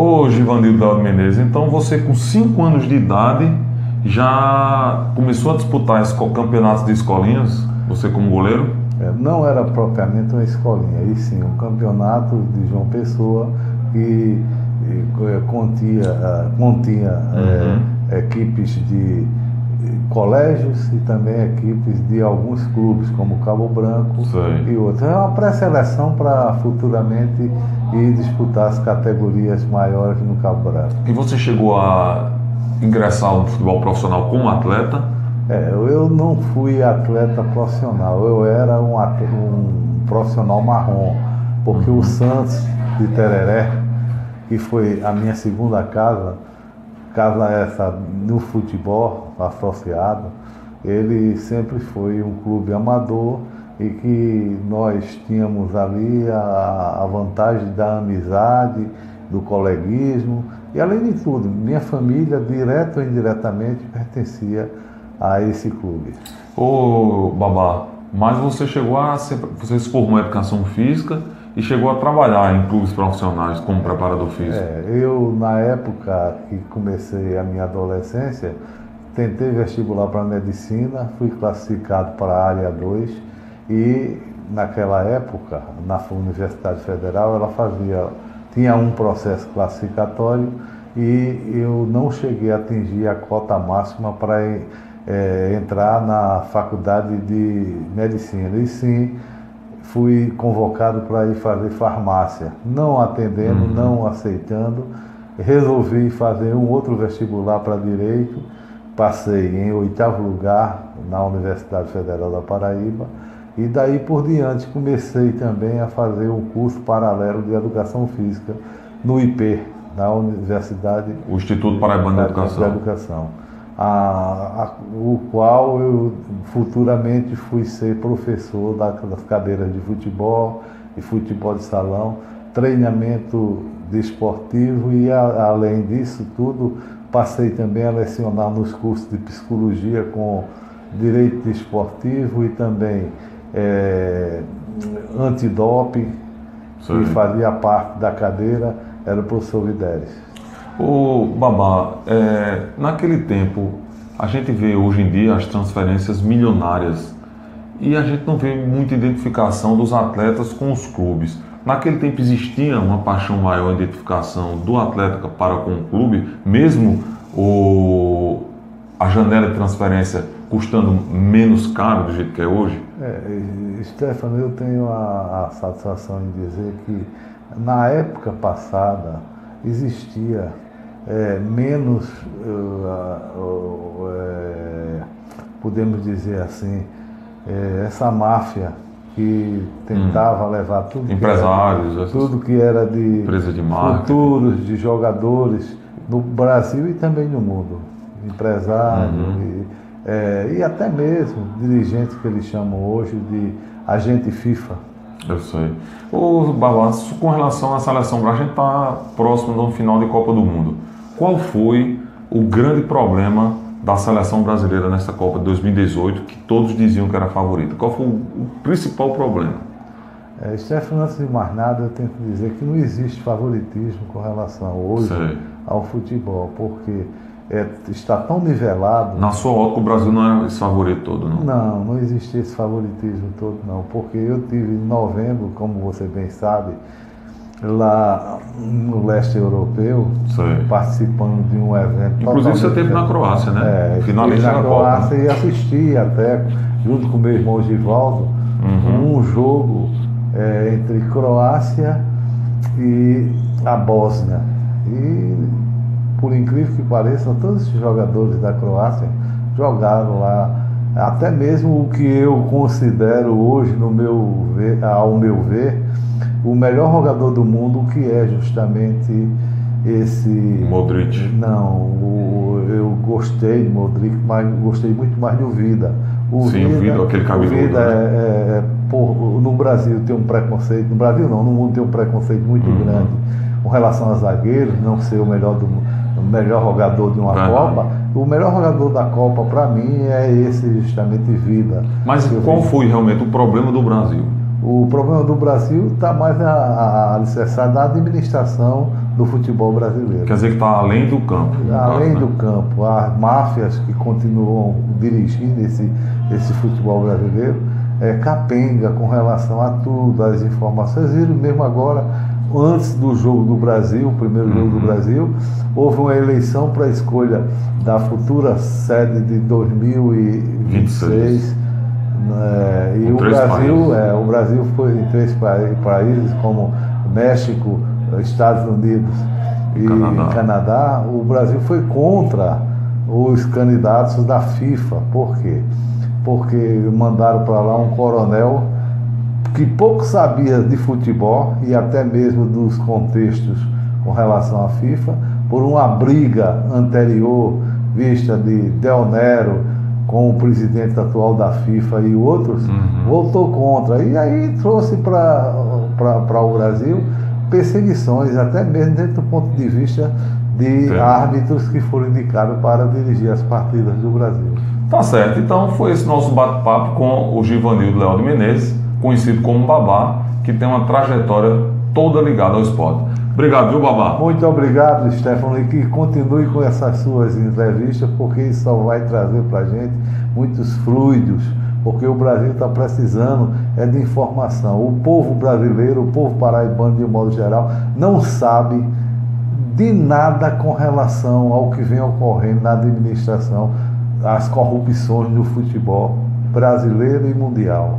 Ô Givanildo Menezes, então você com 5 anos de idade já começou a disputar campeonatos de escolinhas, você como goleiro? Não era propriamente uma escolinha, e sim um campeonato de João Pessoa que continha equipes de colégios e também equipes de alguns clubes, como Cabo Branco e outros. É uma pré-seleção para futuramente ir disputar as categorias maiores no Cabo Branco. E você chegou a ingressar no futebol profissional como atleta? Eu não fui atleta profissional, eu era um profissional marrom, porque o Santos de Tereré, que foi a minha segunda casa essa no futebol associado, ele sempre foi um clube amador e que nós tínhamos ali a vantagem da amizade, do coleguismo e, além de tudo, minha família, direto ou indiretamente, pertencia a esse clube. Ô Babá, mas você você se formou em educação física e chegou a trabalhar em clubes profissionais como preparador físico? Eu, na época que comecei a minha adolescência, tentei vestibular para medicina, fui classificado para a área 2 e, naquela época, na Universidade Federal, tinha um processo classificatório e eu não cheguei a atingir a cota máxima para entrar na faculdade de medicina. E sim, fui convocado para ir fazer farmácia, não atendendo, não aceitando. Resolvi fazer um outro vestibular para direito, passei em 8º lugar na Universidade Federal da Paraíba e daí por diante comecei também a fazer um curso paralelo de educação física no IP, na Universidade o Instituto Paraibano de Educação. O qual eu futuramente fui ser professor das cadeiras de futebol e futebol de salão, treinamento desportivo e, além disso tudo, passei também a lecionar nos cursos de psicologia com direito desportivo e também antidoping, que fazia parte da cadeira, era o professor Videres. Ô Babá, naquele tempo, a gente vê hoje em dia as transferências milionárias e a gente não vê muita identificação dos atletas com os clubes. Naquele tempo existia uma paixão maior, a identificação do atleta para com o clube, mesmo a janela de transferência custando menos caro do jeito que é hoje? Stefano, eu tenho a satisfação em dizer que na época passada existia menos, podemos dizer assim, essa máfia que tentava levar tudo empresários, tudo que era de empresa de marketing, futuros de jogadores no Brasil e também no mundo, empresários e até mesmo dirigentes que eles chamam hoje de agente FIFA. Eu sei. Ô Babá, com relação à seleção, a gente está próximo do final de Copa do Mundo. Qual foi o grande problema da seleção brasileira nessa Copa de 2018, que todos diziam que era a favorita? Qual foi o principal problema? Stefano, antes de mais nada, eu tenho que dizer que não existe favoritismo com relação hoje ao futebol, porque está tão nivelado. Na sua ótica, o Brasil não é esse favorito todo, não? Não existe esse favoritismo todo, não, porque eu tive em novembro, como você bem sabe, lá no leste europeu, participando de um evento. Inclusive você esteve na Croácia, né? Finalista na Croácia e assisti até, junto com meu irmão Givaldo, um jogo entre Croácia e a Bósnia. E, por incrível que pareça, todos os jogadores da Croácia jogaram lá, até mesmo o que eu considero hoje, ao meu ver, o melhor jogador do mundo, que é justamente esse... Modric. Não, eu gostei de Modric, mas gostei muito mais do Vida. O Vida, aquele cabeludo. O Vida, no Brasil tem um preconceito, no Brasil não, no mundo tem um preconceito muito grande com relação a zagueiros, não ser o melhor jogador de uma Copa. O melhor jogador da Copa, para mim, é esse justamente Vida. Mas qual foi realmente o problema do Brasil? O problema do Brasil está mais alicerçado na administração do futebol brasileiro. Quer dizer que está além do campo. Além do campo, as máfias que continuam dirigindo esse futebol brasileiro capenga com relação a tudo, as informações. Viram mesmo agora, antes do jogo do Brasil, o primeiro jogo do Brasil, houve uma eleição para a escolha da futura sede de 2026. E o Brasil foi em 3 países como México, Estados Unidos e Canadá. O Brasil foi contra os candidatos da FIFA. Por quê? Porque mandaram para lá um coronel que pouco sabia de futebol e até mesmo dos contextos com relação à FIFA, por uma briga anterior vista de Del Nero com o presidente atual da FIFA e outros, votou contra. E aí trouxe para o Brasil perseguições, até mesmo dentro do ponto de vista de árbitros que foram indicados para dirigir as partidas do Brasil. Tá certo, então foi esse nosso bate-papo com o Givanildo Léo de Menezes, conhecido como Babá, que tem uma trajetória toda ligada ao esporte. Obrigado, viu, Babá? Muito obrigado, Stefano, e que continue com essas suas entrevistas, porque isso só vai trazer para a gente muitos fluidos, porque o Brasil está precisando de informação. O povo brasileiro, o povo paraibano de um modo geral, não sabe de nada com relação ao que vem ocorrendo na administração, as corrupções no futebol brasileiro e mundial.